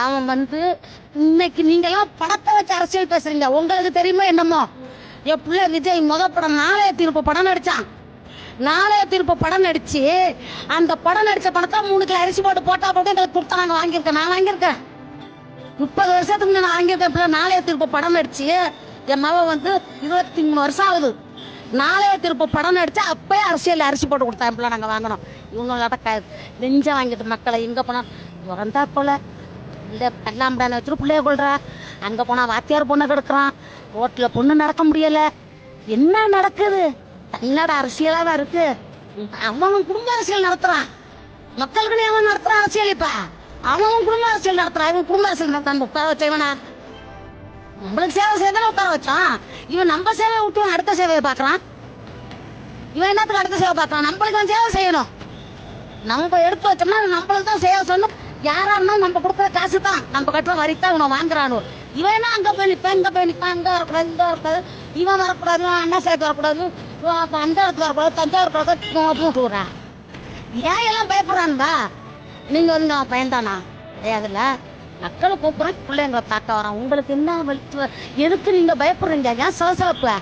அவன் இன்னைக்கு நீங்கெல்லாம் படத்தை வச்சு அரசியல் பேசுறீங்க. உங்களுக்கு தெரியுமா என்னமோ என் பிள்ளை விஜய் படம் நாளைய தீர்ப்பு படம் நடிச்சான். நாளைய தீர்ப்பு படம் நடிச்சு அந்த படம் நடிச்ச பணத்தை 3 கிலோ அரிசி போட்டா போட்டு எங்களுக்கு கொடுத்தா நாங்கள் வாங்கியிருக்கேன். நான் வாங்கியிருக்கேன் 30 வருஷத்துக்கு நான் வாங்கியிருக்கேன். நாளைய தீர்ப்பு படம் நடிச்சு என் மவ 23 வருஷம் ஆகுது. நாளைய திருப்ப படம் நடிச்சு அப்பயே அரசியல் அரிசி போட்டு கொடுத்தா நாங்கள் வாங்கினோம். இவங்களோட நெஞ்ச வாங்கிட்டு மக்களை இங்கே போனால் வந்தா போல இல்லை கல்லாம்படான வச்சுட்டு பிள்ளைய கொள்றா. அங்கே போனால் வாத்தியார் பொண்ணை கெடுக்கிறான். ரோட்டில் பொண்ணு நடக்க முடியலை. என்ன நடக்குது? தன்னோட அரசியலாக தான் இருக்கு. அவன் குடும்ப அரசியல் நடத்துறான். மக்களுக்கு அவன் நடத்துறான் அரசியல். இப்ப அவன் குடும்ப அரசியல் நடத்துறான். இவன் குடும்ப அரசியல் நடத்தான். உட்கார வச்சவனா நம்மளுக்கு சேவை செய்யதானே உட்கார வச்சான். இவன் நம்ம சேவையை விட்டு அடுத்த சேவையை பார்க்கறான். இவன் என்னத்துக்கு அடுத்த சேவை பார்க்கறான்? நம்மளுக்கு சேவை செய்யணும். நம்ம எடுத்து வச்சோம்னா நம்மளுக்கு தான் சேவை சொல்லணும். யாரா இருந்தாலும் நம்ம கொடுக்குற காசு தான், நம்ம கட்டுற வரி தான் இவனை வாங்குறானு. இவன் என்ன அங்க போய் நிற்பான், இங்க போய் நிற்பான், அங்க வரக்கூடாது, இங்க வரக்கூடாது, இவன் வரக்கூடாது, அண்ணா சேர்த்து வரக்கூடாது, அந்த இடத்துல வரக்கூடாது, தஞ்சாவூர் போட்டுறான். ஏன் எல்லாம் பயப்படுறான்பா? நீங்க அவன் பயன்தானா? அதுல மக்களை கூப்பிடுறேன், பிள்ளைங்களை தாக்க வரான். உங்களுக்கு என்ன எதுக்கு நீங்க பயப்படுறீங்க? ஏன் சலசலப்பு?